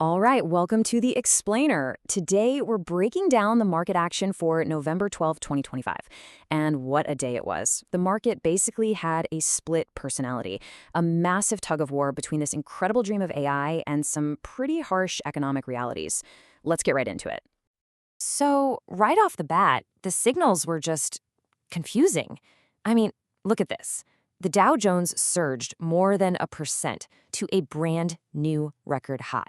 All right, welcome to the Explainer. Today, we're breaking down the market action for November 12th, 2025. And what a day it was. The market basically had a split personality, a massive tug of war between this incredible dream of AI and some pretty harsh economic realities. Let's get right into it. So, right off the bat, the signals were just confusing. I mean, look at this. The Dow Jones surged more than 1% to a brand new record high.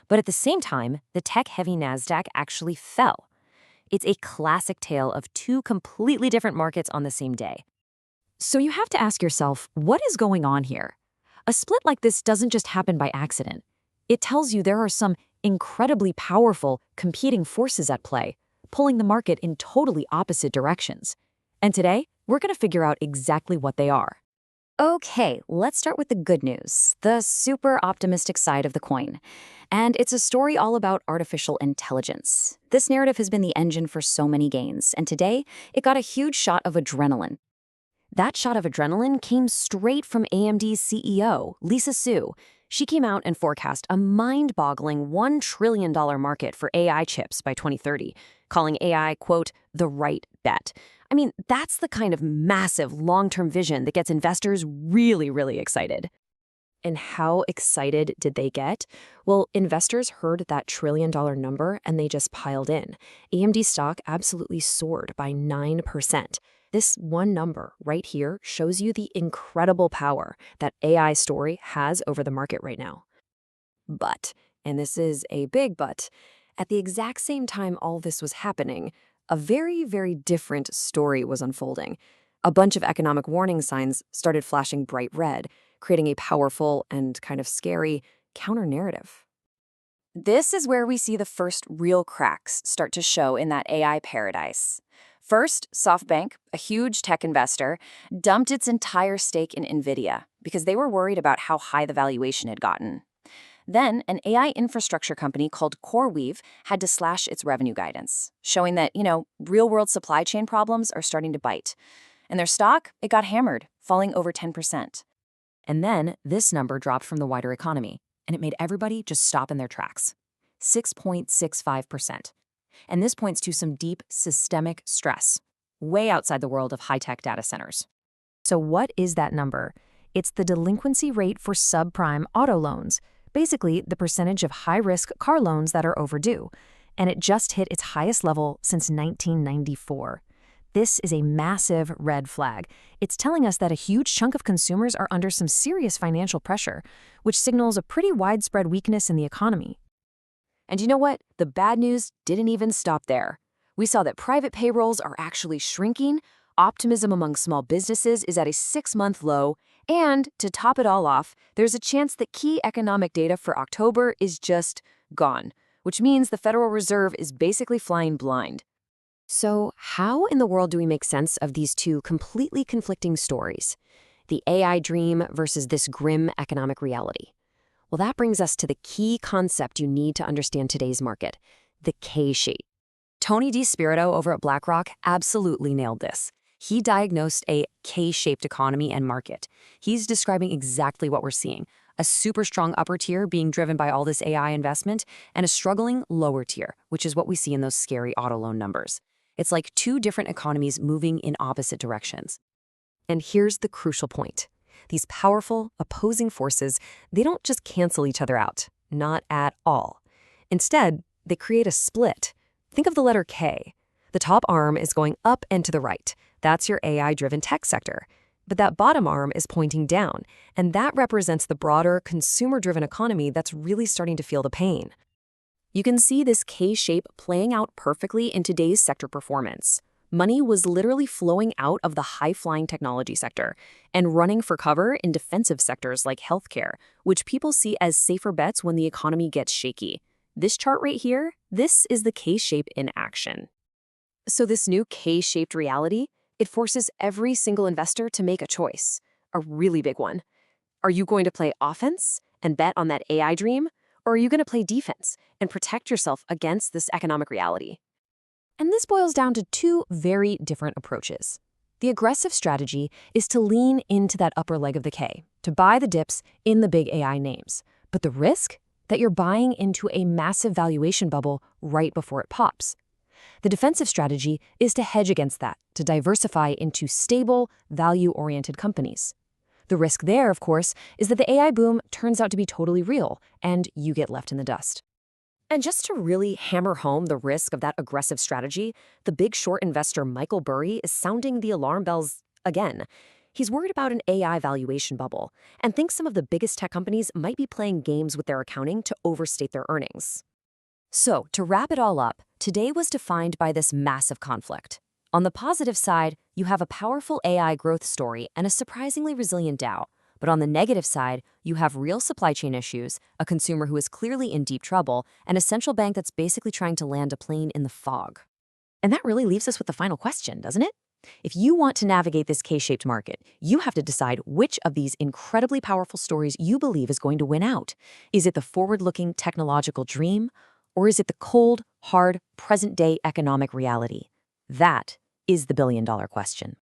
But at the same time, the tech-heavy Nasdaq actually fell. It's a classic tale of two completely different markets on the same day. So you have to ask yourself, what is going on here? A split like this doesn't just happen by accident. It tells you there are some incredibly powerful competing forces at play, pulling the market in totally opposite directions. And today, we're going to figure out exactly what they are. Okay, let's start with the good news, the super optimistic side of the coin. And it's a story all about artificial intelligence. This narrative has been the engine for so many gains, and today it got a huge shot of adrenaline. That shot of adrenaline came straight from AMD's CEO, Lisa Su. She came out and forecast a mind-boggling $1 trillion market for AI chips by 2030, calling AI, quote, the right bet. I mean, that's the kind of massive long-term vision that gets investors really, really excited. And how excited did they get? Well, investors heard that trillion-dollar number and they just piled in. AMD stock absolutely soared by 9%. This one number right here shows you the incredible power that AI story has over the market right now. But, and this is a big but, at the exact same time all this was happening, a very, very different story was unfolding. A bunch of economic warning signs started flashing bright red, creating a powerful and kind of scary counter-narrative. This is where we see the first real cracks start to show in that AI paradise. First, SoftBank, a huge tech investor, dumped its entire stake in NVIDIA because they were worried about how high the valuation had gotten. Then, an AI infrastructure company called CoreWeave had to slash its revenue guidance, showing that, real-world supply chain problems are starting to bite. And their stock, it got hammered, falling over 10%. And then, this number dropped from the wider economy, and it made everybody just stop in their tracks. 6.65%. And this points to some deep systemic stress, way outside the world of high-tech data centers. So what is that number? It's the delinquency rate for subprime auto loans, basically the percentage of high-risk car loans that are overdue, and it just hit its highest level since 1994. This is a massive red flag. It's telling us that a huge chunk of consumers are under some serious financial pressure, which signals a pretty widespread weakness in the economy. And you know what? The bad news didn't even stop there. We saw that private payrolls are actually shrinking, optimism among small businesses is at a 6-month low, and to top it all off, there's a chance that key economic data for October is just gone, which means the Federal Reserve is basically flying blind. So how in the world do we make sense of these two completely conflicting stories? The AI dream versus this grim economic reality. Well, that brings us to the key concept you need to understand today's market, the K-shape. Tony DeSpirito over at BlackRock absolutely nailed this. He diagnosed a K-shaped economy and market. He's describing exactly what we're seeing, a super strong upper tier being driven by all this AI investment, and a struggling lower tier, which is what we see in those scary auto loan numbers. It's like two different economies moving in opposite directions. And here's the crucial point. These powerful, opposing forces, they don't just cancel each other out. Not at all. Instead, they create a split. Think of the letter K. The top arm is going up and to the right. That's your AI-driven tech sector. But that bottom arm is pointing down, and that represents the broader, consumer-driven economy that's really starting to feel the pain. You can see this K-shape playing out perfectly in today's sector performance. Money was literally flowing out of the high-flying technology sector and running for cover in defensive sectors like healthcare, which people see as safer bets when the economy gets shaky. This chart right here, this is the K-shape in action. So this new K-shaped reality, it forces every single investor to make a choice, a really big one. Are you going to play offense and bet on that AI dream, or are you going to play defense and protect yourself against this economic reality? And this boils down to two very different approaches. The aggressive strategy is to lean into that upper leg of the K, to buy the dips in the big AI names. But the risk? that you're buying into a massive valuation bubble right before it pops. The defensive strategy is to hedge against that, to diversify into stable, value-oriented companies. The risk there, of course, is that the AI boom turns out to be totally real, and you get left in the dust. And just to really hammer home the risk of that aggressive strategy, the big short investor Michael Burry is sounding the alarm bells again. He's worried about an AI valuation bubble and thinks some of the biggest tech companies might be playing games with their accounting to overstate their earnings. So, to wrap it all up, today was defined by this massive conflict. On the positive side, you have a powerful AI growth story and a surprisingly resilient Dow. But on the negative side, you have real supply chain issues, a consumer who is clearly in deep trouble, and a central bank that's basically trying to land a plane in the fog. And that really leaves us with the final question, doesn't it? If you want to navigate this K-shaped market, you have to decide which of these incredibly powerful stories you believe is going to win out. Is it the forward-looking technological dream, or is it the cold, hard, present-day economic reality? That is the billion-dollar question.